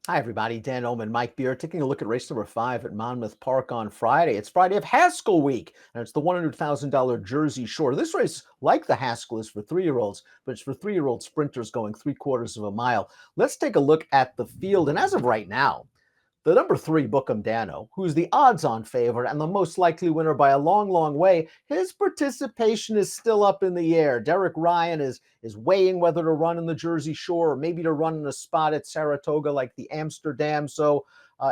Hi, everybody. Dan Illman, Mike Beer, taking a look at race number 5 at Monmouth Park on Friday. It's Friday of Haskell Week, and it's the $100,000 Jersey Shore. This race, like the Haskell, is for 3-year-olds, but it's for 3-year-old sprinters going 3/4 of a mile. Let's take a look at the field, and as of right now, the number 3, Bookham Dano, who's the odds-on favorite and the most likely winner by a long, long way, his participation is still up in the air. Derek Ryan is weighing whether to run in the Jersey Shore or maybe to run in a spot at Saratoga like the Amsterdam. So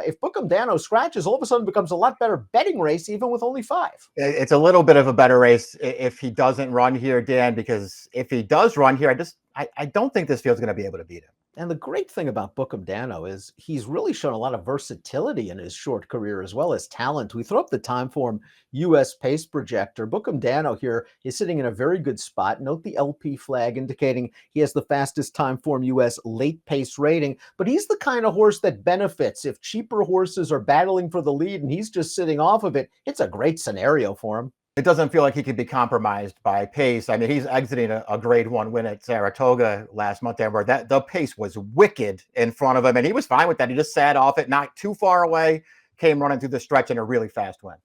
if Bookham Dano scratches, all of a sudden becomes a lot better betting race, even with only 5. It's a little bit of a better race if he doesn't run here, Dan, because if he does run here, I don't think this field's going to be able to beat him. And the great thing about Bookham Dano is he's really shown a lot of versatility in his short career as well as talent. We throw up the time form US pace projector. Bookham Dano here is sitting in a very good spot. Note the LP flag indicating he has the fastest time form US late pace rating, but he's the kind of horse that benefits. If cheaper horses are battling for the lead and he's just sitting off of it, it's a great scenario for him. It doesn't feel like he could be compromised by pace. I mean, he's exiting a Grade 1 win at Saratoga last month, where the pace was wicked in front of him, and he was fine with that. He just sat off it, not too far away, came running through the stretch in a really fast win.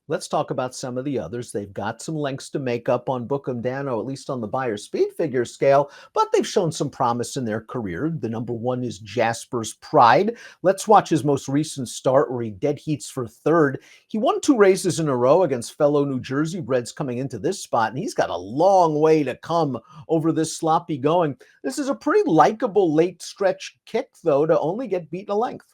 Let's talk about some of the others. They've got some lengths to make up on Bookham Dano, at least on the Beyer speed figure scale, but they've shown some promise in their career. The number 1 is Jasper's Pride. Let's watch his most recent start where he dead heats for 3rd. He won 2 races in a row against fellow New Jersey breds coming into this spot, and he's got a long way to come over this sloppy going. This is a pretty likable late stretch kick, though, to only get beaten a length.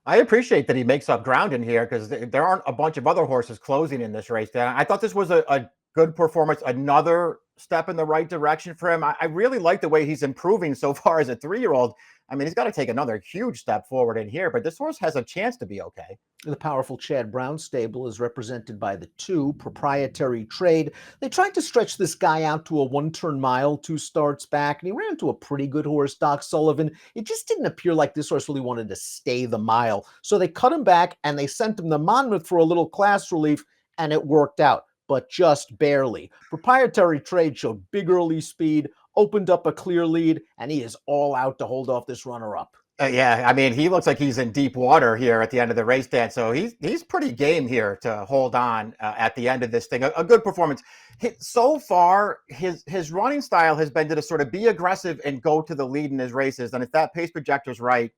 I appreciate that he makes up ground in here because there aren't a bunch of other horses closing in this race. I thought this was a good performance, another step in the right direction for him. I really like the way he's improving so far as a 3-year-old. I mean, he's got to take another huge step forward in here, but this horse has a chance to be okay. The powerful Chad Brown stable is represented by the 2, Proprietary Trade. They tried to stretch this guy out to a 1-turn mile 2 starts back, and he ran into a pretty good horse, Doc Sullivan. It just didn't appear like this horse really wanted to stay the mile. So they cut him back, and they sent him to Monmouth for a little class relief, and it worked out, but just barely. Proprietary Trade showed big early speed, opened up a clear lead, and he is all out to hold off this runner-up. Yeah, I mean, he looks like he's in deep water here at the end of the race, Dan. So he's pretty game here to hold on at the end of this thing. A good performance. So far, his running style has been to sort of be aggressive and go to the lead in his races. And if that pace projector's right,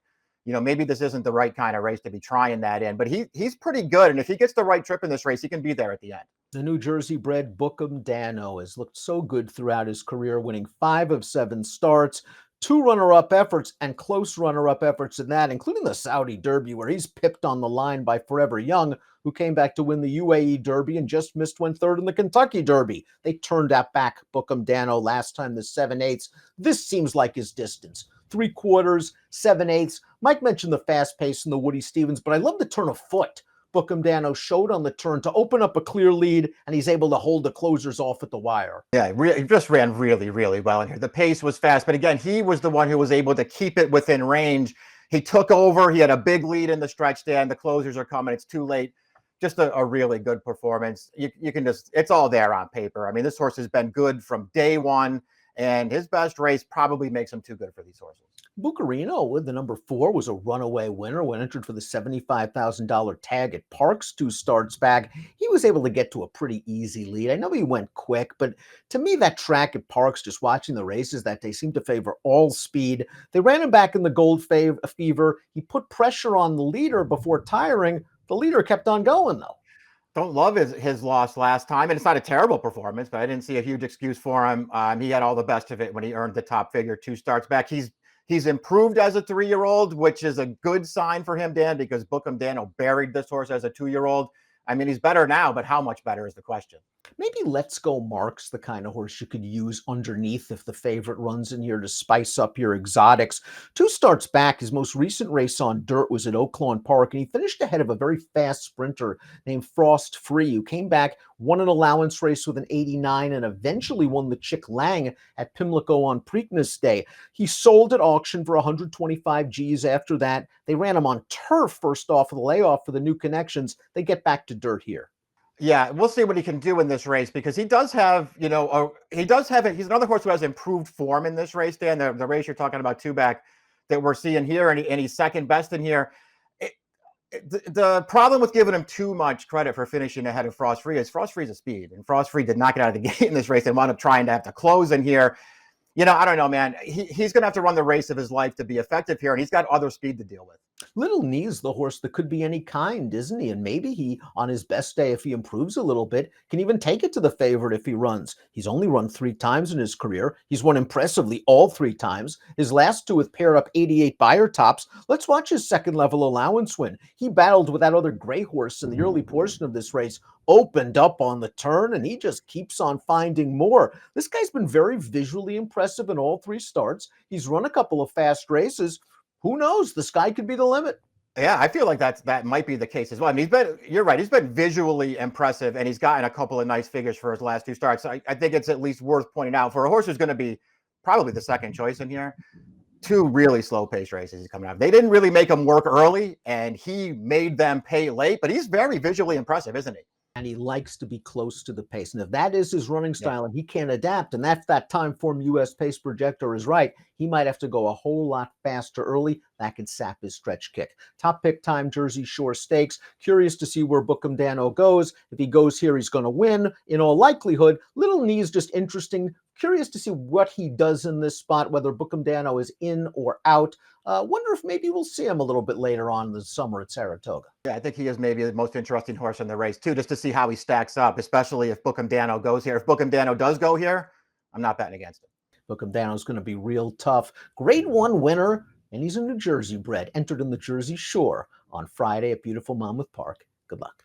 maybe this isn't the right kind of race to be trying that in. But he's pretty good. And if he gets the right trip in this race, he can be there at the end. The New Jersey bred Bookham Dano has looked so good throughout his career, winning 5 of 7 starts. 2 runner-up efforts and close runner-up efforts in that, including the Saudi Derby, where he's pipped on the line by Forever Young, who came back to win the UAE Derby and just missed when 3rd in the Kentucky Derby. They turned that back Bookham Dano last time, the 7/8. This seems like his distance. 3/4, 7/8. Mike mentioned the fast pace in the Woody Stevens, but I love the turn of foot Bookham Dano showed on the turn to open up a clear lead, and he's able to hold the closers off at the wire. Yeah, he just ran really, really well in here. The pace was fast, but again, he was the one who was able to keep it within range. He took over. He had a big lead in the stretch stand. The closers are coming. It's too late. Just a really good performance. You can it's all there on paper. I mean, this horse has been good from day one, and his best race probably makes him too good for these horses. Bucarino with the number 4 was a runaway winner when entered for the $75,000 tag at Parks 2 starts back. He was able to get to a pretty easy lead. I know he went quick, but to me, that track at Parks, just watching the races that day, seemed to favor all speed. They ran him back in the Gold Fever. He put pressure on the leader before tiring. The leader kept on going, though. Don't love his loss last time, and it's not a terrible performance, but I didn't see a huge excuse for him. He had all the best of it when he earned the top figure 2 starts back. He's improved as a 3-year-old, which is a good sign for him, Dan, because Bookham Dano buried this horse as a 2-year-old. I mean, he's better now, but how much better is the question? Maybe Let's Go Mark's the kind of horse you could use underneath if the favorite runs in here to spice up your exotics. 2 starts back, his most recent race on dirt was at Oaklawn Park, and he finished ahead of a very fast sprinter named Frost Free, who came back, won an allowance race with an 89, and eventually won the Chick Lang at Pimlico on Preakness Day. He sold at auction for 125 G's after that. They ran him on turf first off of the layoff for the new connections. They get back to dirt here. Yeah, we'll see what he can do in this race because he does have, he's another horse who has improved form in this race, Dan. The race you're talking about, 2 back, that we're seeing here, and he's second best in here. The problem with giving him too much credit for finishing ahead of Frost Free is Frost Free's a speed, and Frost Free did not get out of the gate in this race and wound up trying to have to close in here. I don't know, man. He's going to have to run the race of his life to be effective here, and he's got other speed to deal with. Little Knee's the horse that could be any kind, isn't he? And maybe he, on his best day, if he improves a little bit, can even take it to the favorite if he runs. He's only run 3 times in his career. He's won impressively all 3 times. His last 2 with paired up 88 buyer tops. Let's watch his second level allowance win. He battled with that other gray horse in the early portion of this race, opened up on the turn, and he just keeps on finding more. This guy's been very visually impressive in all 3 starts. He's run a couple of fast races. Who knows? The sky could be the limit. Yeah, I feel like that might be the case as well. I mean, you're right. He's been visually impressive, and he's gotten a couple of nice figures for his last 2 starts. I think it's at least worth pointing out for a horse who's going to be probably the second choice in here. 2 really slow pace races he's coming out. They didn't really make him work early, and he made them pay late, but he's very visually impressive, isn't he? And he likes to be close to the pace. And if that is his running style and he can't adapt, and that's that time form US pace projector is right, he might have to go a whole lot faster early. That could sap his stretch kick. Top pick time, Jersey Shore Stakes. Curious to see where Bookham Dano goes. If he goes here, he's going to win in all likelihood. Little Knee is just interesting. Curious to see what he does in this spot, whether Bookham Dano is in or out. Wonder if maybe we'll see him a little bit later on in the summer at Saratoga. Yeah, I think he is maybe the most interesting horse in the race, too, just to see how he stacks up, especially if Bookham Dano goes here. If Bookham Dano does go here, I'm not betting against him. Bookham Dano is going to be real tough. Grade 1 winner, and he's a New Jersey bred. Entered in the Jersey Shore on Friday at beautiful Monmouth Park. Good luck.